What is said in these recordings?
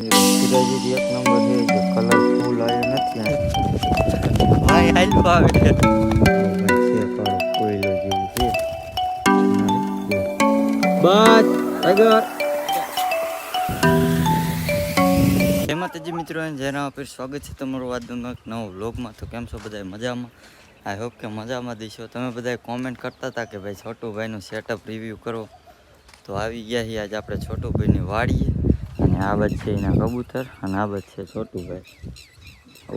સિરાજી એક નંબર છે જે કલરફુલ આવ્યો નથી ભાઈ હાલ આવે છે કાળો કોયલો જેવું છે બસ અગર જય માતાજી મિત્રો જેના પર સ્વાગત છે તમારું આજનો નવો વ્લોગમાં. તો કેમ છો બધા મજામાં? આઈ હોપ કે મજામાં દઈશો. તમે બધા કોમેન્ટ કરતા હતા કે ભાઈ છોટુભાઈનું સેટઅપ રિવ્યૂ કરો, તો આવી ગયા છીએ આજે આપણે છોટુભાઈની વાડીએ. અને આ બાજુ છે એના કબૂતર અને આ બાજુ છે છોટુભાઈ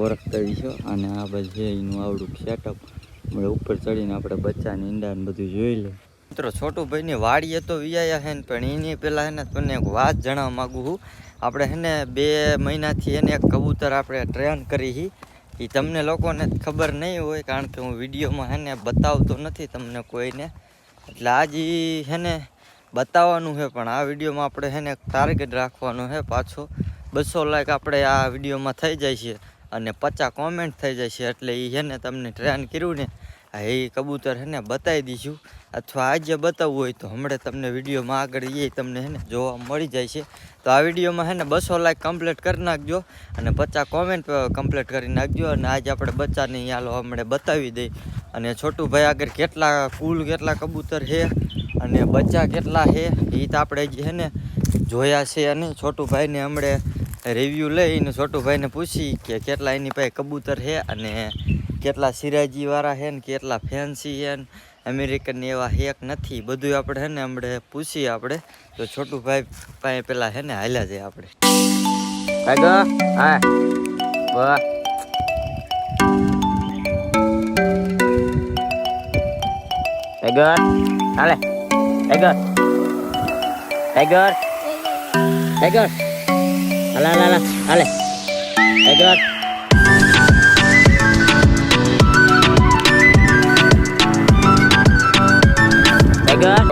ઓળખતા છો. અને આ બાજુ છે એનું આવડું સેટઅપ. આપણે ઉપર ચડીને આપણે બચ્ચાને ઈંડા ને બધું જોઈ લે. મિત્રો છોટુભાઈની વાડીએ તો વિયાયા હે ને, પણ એની પહેલાં હે ને તમને એક વાત જણાવવા માગું છું. આપણે હે ને 2 મહિનાથી એને એક કબૂતર આપણે ટ્રેન કરી. એ તમને લોકોને ખબર નહીં હોય, કારણ કે હું વિડીયોમાં હે ને બતાવતો નથી તમને કોઈને. એટલે આજ હે ને બતાવવાનું છે, પણ આ વિડીયોમાં આપણે હે ને ટાર્ગેટ રાખવાનો છે પાછો 200 લાઈક આપણે આ વિડીયોમાં થઈ જાય છે અને 50 કોમેન્ટ થઈ જાય છે. એટલે એ છે ને તમને ટ્રેન કર્યું ને એ કબૂતર હે ને બતાવી દઈશું, અથવા આજે બતાવવું હોય તો હમણાં તમને વિડીયોમાં આગળ એ તમને હે ને જોવા મળી જાય છે. તો આ વિડીયોમાં હે ને 200 લાઈક કમ્પ્લીટ કરી નાખજો અને 50 કોમેન્ટ કમ્પ્લીટ કરી નાખજો. અને આજે આપણે બચ્ચાને યાલો હમણાં બતાવી દઈ. અને છોટુભાઈ આગળ કુલ કેટલા કબૂતર છે અને બચ્ચા કેટલા છે એ તો આપણે જે હે ને જોયા છે. અને છોટુભાઈને હમણાં રિવ્યૂ લઈને છોટુભાઈને પૂછી કે કેટલા એની પાસે કબૂતર છે અને કેટલા સિરાજીવાળા છે ને કેટલા ફેન્સી છે ને અમેરિકન એવા હેક નથી, બધું આપણે હે ને હમણાં પૂછીએ આપણે. તો છોટુભાઈ પાસે પેલા હે ને હાલ્યા જાય આપણે. હા વાહ ટાઈગર હાલે ટાઈગર ટાઈગર ટાઈગર હાલા હાલા હાલે ટાઈગર.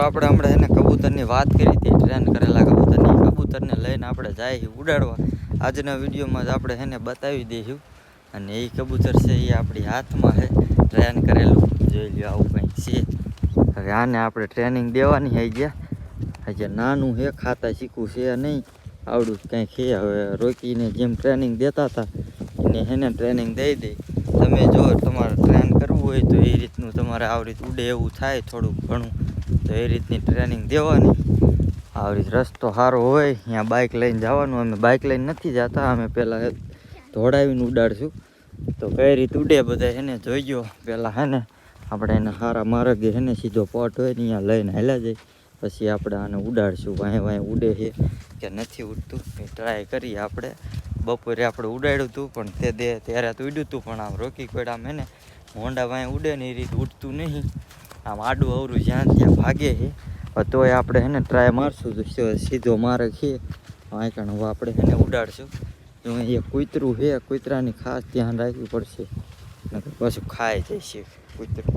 આપણે હમણાં એને કબૂતરની વાત કરી હતી, ટ્રેન કરેલા કબૂતરને લઈને આપણે જાય ઉડાડવા. આજના વિડીયોમાં જ આપણે એને બતાવી દઈશું. અને એ કબૂતર છે એ આપણી હાથમાં છે, ટ્રેન કરેલું. જોઈ લો આવું કંઈક છે. હવે આને આપણે ટ્રેનિંગ દેવાની આવી ગયા. હજી નાનું છે, ખાતા શીખવું છે નહીં, આવડું કંઈક છે. હવે રોકીને જેમ ટ્રેનિંગ દેતા હતા એને એને ટ્રેનિંગ દઈ દઈ. તમે જો તમારે ટ્રેન કરવું હોય તો એ રીતનું તમારે આવી રીતે ઉડે એવું થાય થોડુંક ઘણું, તો એ રીતની ટ્રેનિંગ દેવાની. આવી રીતે રસ્તો સારો હોય ત્યાં બાઇક લઈને જવાનું. અમે બાઇક લઈને નથી જતા, અમે પહેલાં દોડાવીને ઉડાડશું. તો કઈ રીતે ઉડે બધા એને જોઈ ગયો પહેલાં હે ને. આપણે એને સારા માર્ગે હે ને સીધો પોટ હોય ને ત્યાં લઈને હાલ્યા જાય, પછી આપણે આને ઉડાડશું. વાંય ઉડે છે કે નથી ઉડતું એ ટ્રાય કરીએ આપણે. બપોરે આપણે ઉડાડ્યું હતું પણ ત્યારે તો ઉડ્યું હતું, પણ આમ રોકી કોઈ આમ હે ને હોન્ડા વાંય ઉડે ને એ રીતે ઉડતું નહીં. આમ આડું અવરું જ્યાં ત્યાં ભાગે છે. તોય આપણે હે ને ટ્રાય મારશું તો સીધો માર્ગ છે વાંકણ. હવે આપણે હે ને ઉડાડશું. જો એ કૂતરું છે, કૂતરાની ખાસ ધ્યાન રાખવી પડશે, નકર પાછું ખાઈ જાય છે કૂતરું.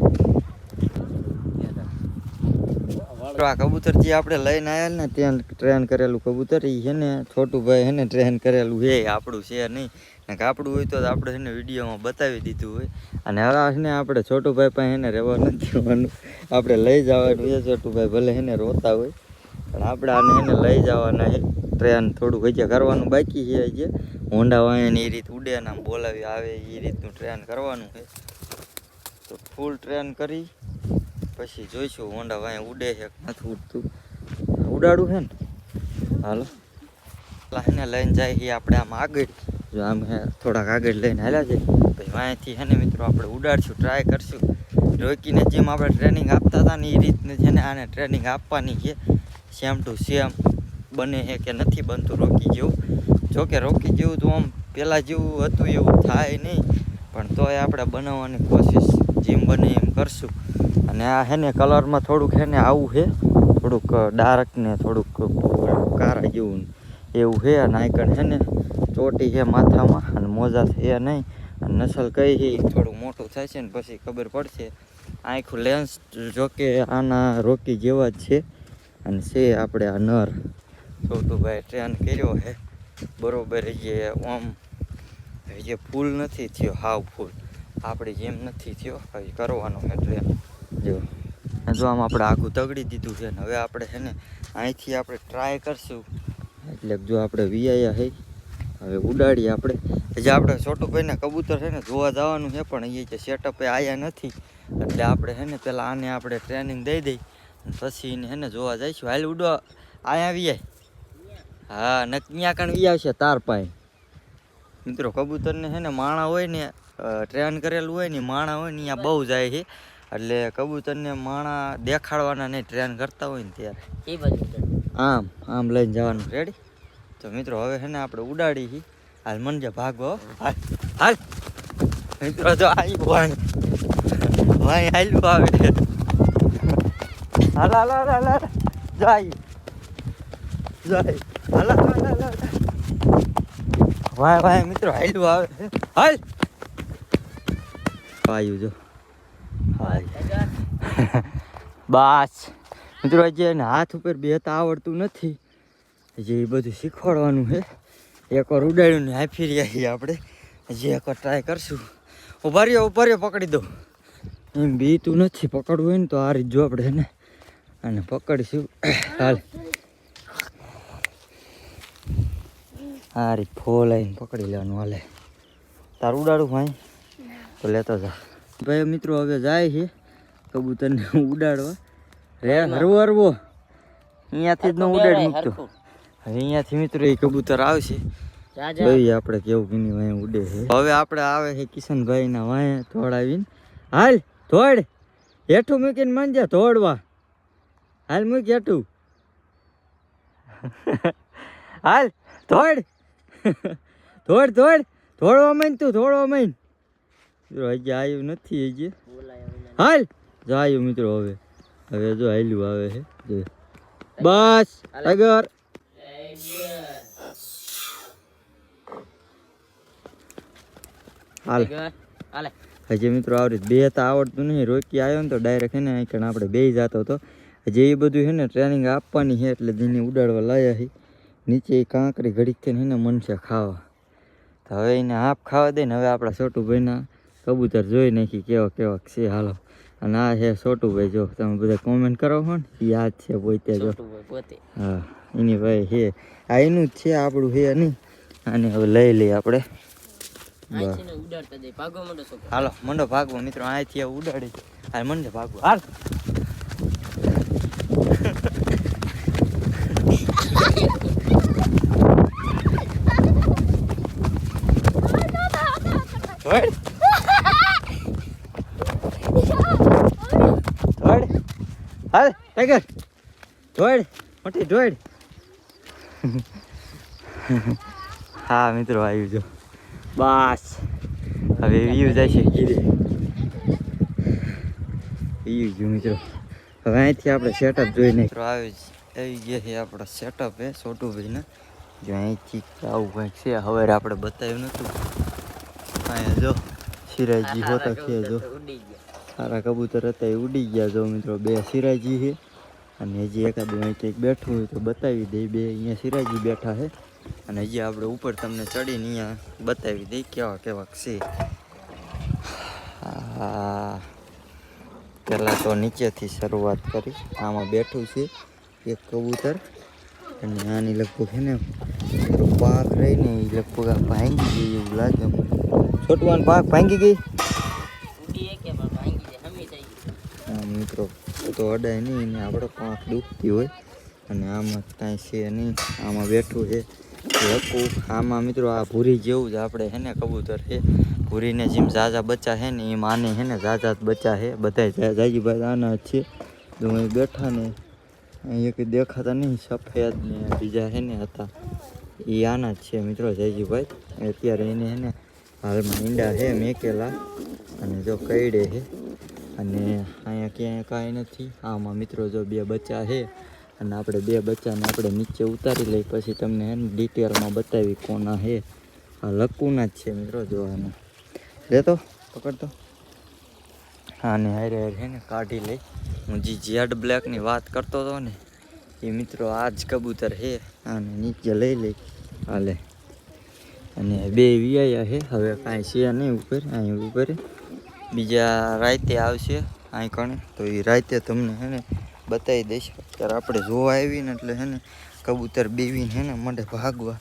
આ કબૂતર જે આપણે લઈને આવ્યા ને ત્યાં ટ્રેન કરેલું કબૂતર એ છે ને છોટુભાઈ હે ને ટ્રેન કરેલું છે, આપણું છે નહીં. ને આપણું હોય તો આપણે એને વિડીયોમાં બતાવી દીધું હોય. અને હવે ને આપણે છોટુભાઈ પાસે એને રહેવા નથી દેવાનું, આપણે લઈ જવાનું છે. છોટુભાઈ ભલે એને રોતા હોય પણ આપણે આને એને લઈ જવાના છે. ટ્રેન થોડુંક હજી કરવાનું બાકી છે. હજી હોન્ડા વાયની એ રીતે ઉડે ને આમ બોલાવી આવે એ રીતનું ટ્રેન કરવાનું છે. તો ફૂલ ટ્રેન કરી પછી જોઈશું હોન્ડા વાય ઉડે છે નથી ઉડતું. ઉડાડું છે ને હાલો એને લઈને જાય છે આપણે આમ આગળ. જો આમ હે થોડાક આગળ લઈને હાલ્યા છે પછી વાંયથી હે ને મિત્રો આપણે ઉડાડશું, ટ્રાય કરશું. રોકીને જેમ આપણે ટ્રેનિંગ આપતા હતા ને એ રીતને છે ને આને ટ્રેનિંગ આપવાની છે. સેમ ટુ સેમ બને છે કે નથી બનતું રોકી જેવું. જોકે રોકી જેવું તો આમ પહેલાં જેવું હતું એવું થાય નહીં, પણ તોય આપણે બનાવવાની કોશિશ જેમ બને એમ કરશું. અને આ હે ને કલરમાં થોડુંક હે ને આવું છે, થોડુંક ડાર્ક ને થોડુંક કાળા જેવું એવું છે. અને આઈકણ છે ને ચોટી છે માથામાં અને મોજા છે નહીં. અને નસલ કઈ છે થોડું મોટું થાય છે ને પછી ખબર પડશે. આખું લેન્સ જોકે આના રોકી જેવા જ છે. અને છે આપણે આ નર છોટુભાઈ ટ્રેન કર્યો છે બરોબર. જે આમ જે ફૂલ નથી થયો હાવ ફૂલ આપણે જેમ નથી થયો હજી કરવાનો છે ટ્રેન. જો આમ આપણે આખું તગડી દીધું છે ને હવે આપણે છે ને અહીંથી આપણે ટ્રાય કરશું. એટલે જો આપણે વિયાયા હે હવે ઉડાડીએ આપણે. હજી આપણે છોટુભાઈને કબૂતર છે ને જોવા જવાનું છે, પણ એ જે સેટઅપ એ આવ્યા નથી, એટલે આપણે છે ને પેલા આને આપણે ટ્રેનિંગ દઈ દઈ પછી એને છે ને જોવા જઈશું. હાલ ઉડવા અહીંયા આવી જાય. હા ને ત્યાં કણ વી આવશે તાર પાસે. મિત્રો કબૂતરને છે ને માણા હોય ને ટ્રેન કરેલું હોય ને માણા હોય ને ત્યાં બહુ જાય છે, એટલે કબૂતરને માણા દેખાડવાના નહીં, ટ્રેન કરતા હોય ને ત્યારે એ બાજુ આમ આમ લઈને જવાનું. રેડી? તો મિત્રો હવે છે ને આપણે ઉડાડી છીએ. હાલ મનજે ભાગો. હાલ હાલ મિત્રો જો આવ્યું વાય હાલ્યું આવે. હાલ હાલ હાલ હાલ હાલ જાય જાય હાલ હાલ હાલ હાલ વાય વાય મિત્રો હાલ્યું આવે. હાલ આવ્યું જો. બસ મિત્રો હજી એને હાથ ઉપર બેતા આવડતું નથી, હજી એ બધું શીખવાડવાનું છે. એકવાર ઉડાડ્યું ને હાફી રહ્યા છીએ આપણે, હજી એકવાર ટ્રાય કરશું. ઉભા રહ્યો પકડી દો. એમ બીતું નથી, પકડવું હોય ને તો આ રીત જો આપણે ને અને પકડીશું. હાલ આ રીત ફોલ આવીને પકડી લેવાનું. હાલે તાર ઉડાડું ભાઈ તો લેતો જા. ભાઈ મિત્રો હવે જાય છે કબૂતરને ઉડાડવા. રે હરવો હરવો અહીંયાથી જ ન ઉડાડી મૂકતો. હવે અહીંયાથી મિત્રો એ કબૂતર આવશે, જોઈએ આપણે કેવું કીની વાય ઉડે છે. હવે આપણે આવે છે કિશનભાઈ ના વાય થોડાવીને. હાલ થોડ હેઠું મૂકીને માંજ્યા થોડવા. હાલ મૂક હેઠું. હાલ થોડ થોડ થોડ થોડવા માંડ તું, થોડવા માંડ. મિત્રો હજી આવ્યું નથી હજી. હાલ જો આવ્યું મિત્રો. હવે હવે જો હાલ્યું આવે છે જો. બસ આગળ હાલ. હજી મિત્રો આવડી બે તો આવડતું નહીં. રોકી આવ્યો ને તો ડાયરેક્ટ છે ને અહીં આપણે બે જતો હતો. હજી એ બધું છે ને ટ્રેનિંગ આપવાની છે, એટલે જેને ઉડાડવા લાયા છે. નીચે એ કાંકરી ઘડીક થઈને એને મનશે ખાવા. તો હવે એને હાફ ખાવા દે ને. હવે આપણા છોટુભાઈના કબૂતર જોઈ નાખી કેવા કેવા છે. હાલો અને આ છે છોટુભાઈ. જો તમે બધા કોમેન્ટ કરો છો ને એ યાદ છે પોતે. જો હા એની ભાઈ છે, આ એનું જ છે, આપણું છે નહીં. આને હવે લઈ લઈએ આપણે. હાલો મંડો ભાગવો મિત્રો. અહીંથી ઉડાડી હાલ મંડે ભાગવો. હાલ હાલ ટાઈગર ધોડ મોટી ધોડ. હા મિત્રો આવ્યું જો. બસ હવે વ્યૂ જાય છે ગીરે. વ્યૂ ગયું મિત્રો. હવે અહીંથી આપણે સેટઅપ જોઈને આવી ગયા છે આપણા સેટઅપ એ છોટુભાઈને. જો અહીંથી આવું કંઈક છે. હવે આપણે બતાવ્યું નતું. અહીંયા જો સિરાજી હોતા છે. જો સારા કબૂતર હતા એ ઉડી ગયા. જો મિત્રો બે સિરાજી છે અને હજી એકાદું અહીં કંઈક બેઠું હોય તો બતાવી દઈ. બે અહીંયા સિરાજી બેઠા છે અને હજી આપણે ઉપર તમને ચડીને અહીંયા બતાવી દઈ કેવા કેવાક છે. હા પહેલાં તો નીચેથી શરૂઆત કરી. આમાં બેઠું છે એક કબૂતર અને આની લગભગ છે ને પાક રહીને એ લગભગ આ ભાંગી ગઈ એવું લાગે. છોટવાન પાક ભાંગી ગઈ મિત્રો તો અડાય નહીં. એને આપણે પાંખ દુખતી હોય અને આમાં કાંઈ છે નહીં. આમાં બેઠું છે લખું. આમાં મિત્રો આ ભૂરી જેવું જ આપણે છે ને કબૂતર છે. ભૂરીને જેમ ઝાઝા બચ્ચા છે ને એમ આને છે ને ઝાઝા જ બચ્ચા છે. બધા જાજીભાઈ આના જ છે. તો અહીં બેઠા ને અહીં એક દેખાતા નહીં સફેદ ને બીજા છે ને હતા એ આના જ છે મિત્રો જાજીભાઈ. અત્યારે એને છે ને હાલમાં ઈંડા છે મેકેલા અને જો કઈડે છે અને અહીંયા ક્યાંય કાંઈ નથી. આમાં મિત્રો જો બે બચ્ચા છે અને આપણે બે બચ્ચાને આપણે નીચે ઉતારી લઈ પછી તમને એને ડિટેલમાં બતાવી કોના છે. આ લકુના જ છે મિત્રો. જો આને લેતો પકડતો આને હારે હારે છે ને કાઢી લઈ. હું જે જેડ બ્લેકની વાત કરતો હતો ને એ મિત્રો આ જ કબૂતર છે. આને નીચે લઈ લઈ હાલે અને બે વિયાયા છે. હવે કાંઈ છે નહીં ઉપર. અહીં ઉપર બીજા રાતે આવશે અહીં કણે તો એ રાતે તમને છે ને બતાવી દઈશ. અત્યારે આપણે જોવા આવીને એટલે છે ને કબૂતર બેવીને છે ને મંડે ભાગવા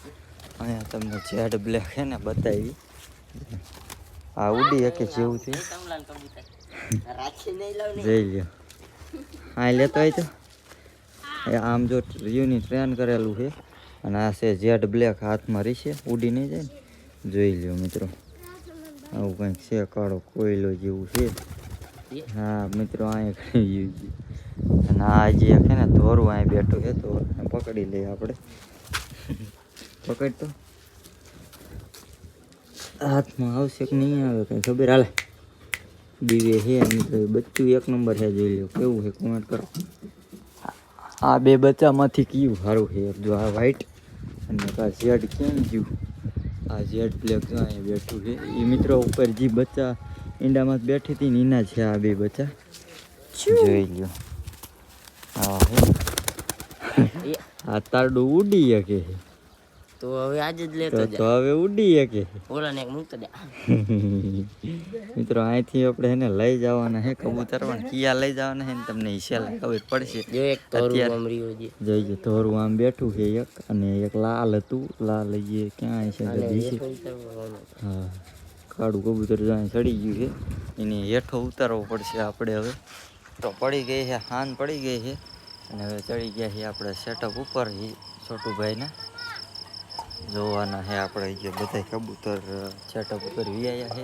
અહીંયા તમને જેડ બ્લેક છે ને બતાવી. આ ઉડી કે જેવું છે જઈ લ્યો. હા લેતો હોય તો આમ જો યુની ટ્રેન કરેલું છે અને આ છે જેડ બ્લેક હાથમાં રહેશે ઉડી નહીં જાય ને. જોઈ લ્યો મિત્રો આવું કંઈક છે કાળો કોયલો જેવું છે. હા મિત્રો અહીંયા કરી અને આ જે છે ને ધોરું અહીં બેઠું છે તો પકડી લઈએ આપણે. પકડ તો હાથમાં આવશે કે નહીં આવે કંઈ ખબર હાલે. બીવે છે મિત્રો બચ્ચું એક નંબર છે. જોઈ લો કેવું છે કોમેન્ટ કરો. આ બે બચ્ચામાંથી કયું સારું છે? જો આ વ્હાઈટ અને આ ઝેડ કેમ ગયું? આ ઝેડ બ્લેક જો અહીંયા બેઠું છે એ મિત્રો ઉપર જે બચ્ચા ઈંડામાં બેઠી હતી ને એના છે આ બે બચ્ચા. જોઈ લો હા હે આ તારડું ઉડી શકે છે તો હવે આજે જ લેતો તો હવે ઉડી શકે ઓલાને એક મૂક દે. મિત્રો અહીંથી આપણે એને લઈ જવાના છે કબૂતર પણ કિયા લઈ જવાના છે ને તમને હિસાબ ખબર પડશે. જો એક તોરું મમરીઓ જે જોઈજો ધોરું આમ બેઠું છે એક અને એક લાલ હતું. લાલ એ ક્યાં છે હા કાળું કબૂતર જ્યાં ચડી ગયું છે એને હેઠો ઉતારવો પડશે આપણે હવે. તો પડી ગઈ છે હાન પડી ગઈ છે અને હવે ચડી ગયા છે આપણે સેટઅપ ઉપર. છોટુભાઈને જોવાના છે આપણે જે બધા કબૂતર સેટઅપ ઉપર વ્યાયા છે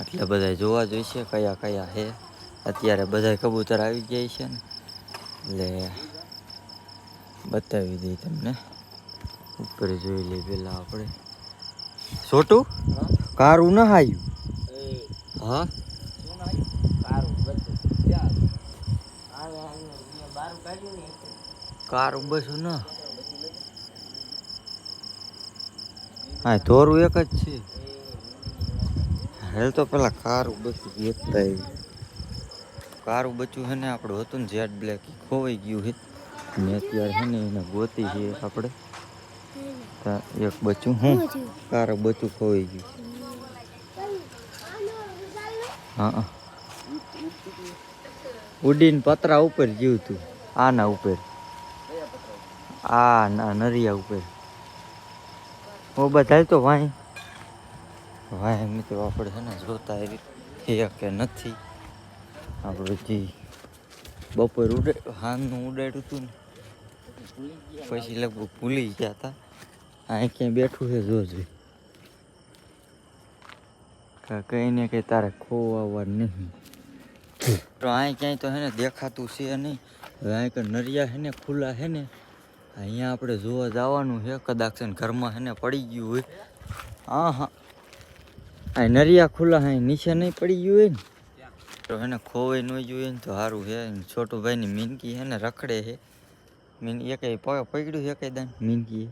એટલે બધા જોવા જોઈશે કયા કયા છે. અત્યારે બધા કબૂતર આવી જાય છે ને એટલે બતાવી દઈએ તમને. ઉપર જોઈ લઈએ પેલા આપણે. છોટું કારું ના આવ્યું હા કારું બસું ના હા ધોરું એક જ છે. હાલ તો પેલા કારું બચું વેચતા કારું બચ્ચું છે ને આપણું હતું ને જેડ બ્લેક ખોવાઈ ગયું છે ને અત્યારે છે ને એને ગોતી છે આપણે. એક બચ્ચું હું કારું બચ્ચું ખોવાઈ ગયું. હા ઉડીને પતરા ઉપર જીવ તું આના ઉપર આ ના નરિયા ઉપર ઓ બધા તો વાય વાય મિત્રો આપણે છે ને જોતા એવી કે નથી. આપણે જે બપોર હાનનું ઉડાડ્યું હતું ને પછી લગભગ ભૂલી ગયા હતા. અહીં ક્યાંય બેઠું છે જોજો કઈ ને કઈ તારે ખોવા નહીં. તો અહીં ક્યાંય તો હે ને દેખાતું છે નહીં. હવે અહીં કે નરિયા છે ને ખુલ્લા છે ને અહીંયા આપણે જોવા જવાનું છે. કદાચ છે ને ઘરમાં છે ને પડી ગયું હોય. હા હા આ નરિયા ખુલ્લા હા નીચે નહીં પડી ગયું હોય ને તો એને ખોવાઈ ન જોઈએ ને તો સારું છે. છોટુભાઈની મીનકી છે ને રખડે છે. એકે પકડ્યું છે કઈ દાન મીનકી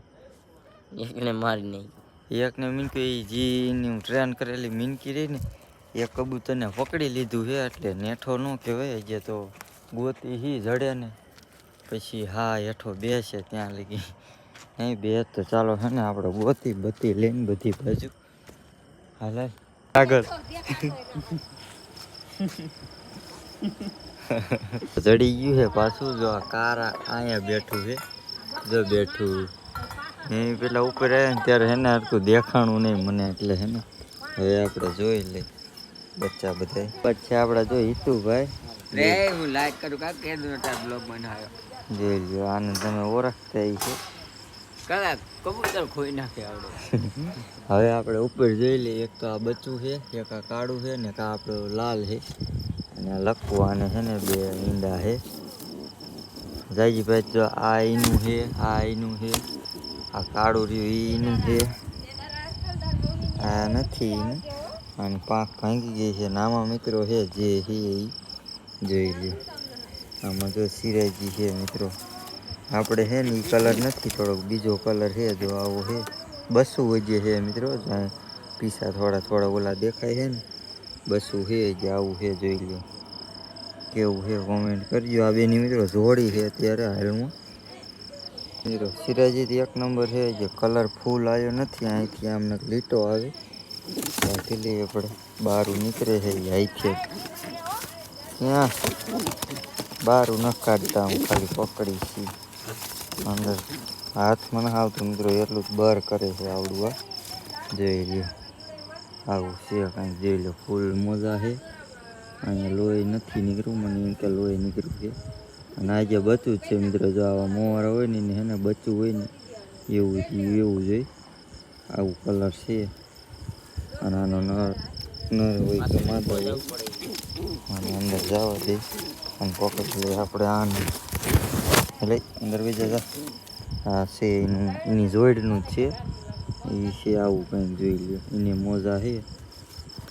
એકને મારી નહીં. એકને મીનકી જીની ટ્રેન કરેલી મીનકી રહી ને એક કબૂતરને પકડી લીધું છે એટલે નેઠો ન કહેવાય. જે તો ગોતી હી જડે ને પછી હા હેઠો બેસે ત્યાં લગી નહીં બે તો ચાલો છે ને આપણે ગોતી બધી લઈને બધી બાજુ હાલ આગળ જડી ગયું છે પાછું. જો આ કાર અહીંયા બેઠું છે જો બેઠું એ પેલા ઉપર આવ્યા ને ત્યારે હે ને હરખું દેખાણું નહીં મને એટલે હે ને હવે આપણે જોઈ લઈ બચ્ચા બધા. પછી આપણે જો હિતુભાઈ રે હું લાઈક કરું કા કે બ્લોગ બનાવ્યો જોઈ લો આને તમે ઓળખતા છે. કદાચ કબૂતર ખોઈ નાખે આવડે. હવે આપણે ઉપર જોઈ લઈએ. એક તો આ બચ્ચું છે એક આ કાળું છે ને કા આપણું લાલ છે અને આ લખવું આને છે ને બે ઈંડા છે. જાયજીભાઈ જો આ ઈનું છે આ ઈનું છે આ કાળું રહ્યું ઈનું છે આ નથી ઈનું અને પાંખ ભાંગી ગઈ છે. નામાં મિત્રો છે જે છે એ જોઈ લે. આમાં જો સિરાજી છે મિત્રો આપણે છે ને એ કલર નથી થોડોક બીજો કલર છે જો આવો છે. બસું વજે છે મિત્રો જ્યાં પીસા થોડા ઓલા દેખાય છે ને બસું છે જે આવું છે જોઈ લો કેવું છે કોમેન્ટ કરજો. આ બેની મિત્રો જોડી છે અત્યારે હાલમાં મિત્રો. સિરાજી એક નંબર છે જે કલર ફૂલ આવ્યો નથી. અહીંથી આમને લીટો આવે ત્યાંથી લઈએ આપણે બારું નીકળે છે અહીંથી ત્યાં બારું ન કાઢતા હું ખાલી પકડી છીએ અંદર હાથમાં ના આવતું મિત્રો, એટલું જ બર કરે છે આવડું. આ જોઈ લ્યો, આવું છે કાંઈક જોઈ લો. ફૂલ મોજા છે. અહીંયા લોહી નથી નીકળ્યું, મને એમ કે લોહી નીકળ્યું છે. અને આજે બચ્ચું જ છે મિત્રો. જો આવા મોવારા હોય ને એને બચ્ચું હોય ને એવું જોઈએ. આવું કલર છે. અને આનો નર હોય તો માદા હોય. અને અંદર જવા દે અને પોકેટ લઈ આપણે આને એટલે અંદર બીજા જા. આ છે એની જોઈડનું જ છે. એ છે આવું કંઈક જોઈ લ્યો. એને મોજા છે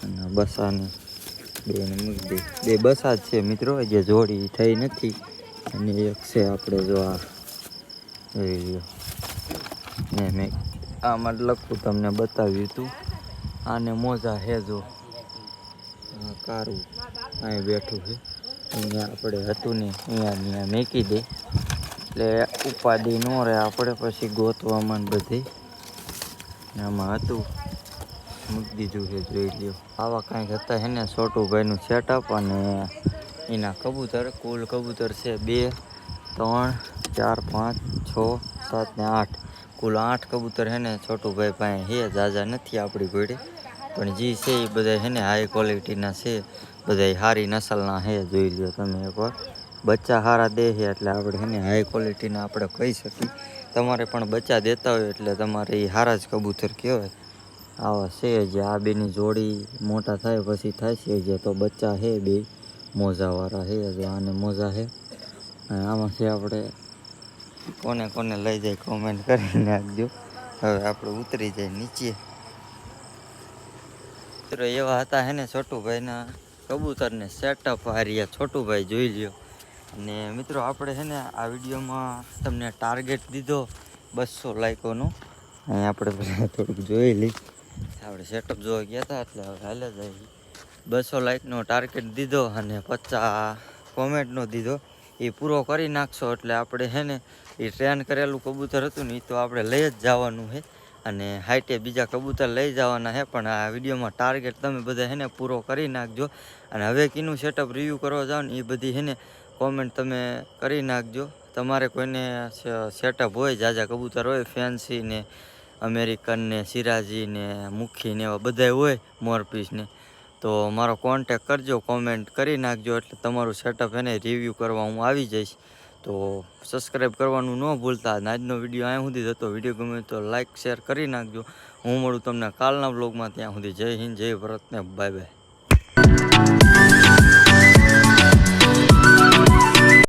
અને બસાને બેને મૂકી દે. બે બસા જ છે મિત્રો, જે જોડી થઈ નથી. અને એક છે આપણે જો આ જોઈ લ્યો. ને મેં આમાં લખું તમને બતાવ્યું હતું. આને મોજા હે જો કારું અહીં બેઠું છે. અહીંયા આપણે હતું ને અહીંયા મેકી દે એટલે ઉપાધિ ન રહે આપણે પછી ગોતવામાં બધે. આમાં હતું મૂકી દીધું છે જોઈ લ્યો. આવા કાંઈક હતા હે ને છોટુભાઈનું સેટઅપ. અને એના કબૂતર કુલ કબૂતર છે 2 3 4 5 6 7 ને 8 કુલ 8 કબૂતર હે ને છોટુભાઈ પાસે હે. જાજા નથી આપણી ઘોડે, પણ જે છે એ બધા હે ને હાઈ ક્વોલિટીના છે. બધા સારી નસલના હે જોઈ લ્યો તમે એકવાર. બચ્ચા સારા દે છે એટલે આપણે હે ને હાઈ ક્વોલિટીના આપણે કહી શકીએ. તમારે પણ બચ્ચા દેતા હોય એટલે તમારે એ સારા જ કબૂતર કહેવાય. આવા છે જે આ બેની જોડી મોટા થાય પછી થાય છે જે તો બચ્ચા છે બે મોજાવાળા છે. જે આને મોજા છે. અને આમાં છે આપણે કોને કોને લઈ જાય કોમેન્ટ કરી નાખજો. હવે આપણે ઉતરી જાય નીચે. મિત્રો એવા હતા હે ને છોટુભાઈના કબૂતરને સેટઅપ હાર્યા છોટુભાઈ જોઈ લ્યો. અને મિત્રો આપણે છે ને આ વિડીયોમાં તમને ટાર્ગેટ દીધો 200 લાઈકોનો. અહીં આપણે પહેલાં થોડુંક જોઈ લઈ. આપણે સેટઅપ જોવા ગયા હતા એટલે હવે હાલે જાય. 200 લાઈકનો ટાર્ગેટ દીધો અને 50 કોમેન્ટનો દીધો. એ પૂરો કરી નાખશો એટલે આપણે છે ને એ ટ્રેન કરેલું કબૂતર હતું ને એ તો આપણે લઈ જ જવાનું છે. અને હાઈટે બીજા કબૂતર લઈ જવાના છે. પણ આ વિડીયોમાં ટાર્ગેટ તમે બધા છે ને પૂરો કરી નાખજો. અને હવે કીનું સેટઅપ રિવ્યૂ કરવા જાઓ ને એ બધી છે ને કોમેન્ટ તમે કરી નાખજો. તમારે કોઈને સેટઅપ હોય, જાજા કબૂતર હોય, ફેન્સી ને અમેરિકન ને સિરાજી ને મુખી ને એવા બધા હોય મોરપીસ ને, તો મારો કોન્ટેક કરજો, કોમેન્ટ કરી નાખજો. એટલે તમારું સેટઅપ એને રિવ્યૂ કરવા હું આવી જઈશ. તો સબસ્ક્રાઈબ કરવાનું ન ભૂલતા. આજનો વિડીયો અહીંયા સુધી હતો. વિડીયો ગમે તો લાઈક શેર કરી નાખજો. હું મળું તમને કાલના વ્લોગમાં. ત્યાં સુધી જય હિન્દ, જય ભારત ને બાય બાય.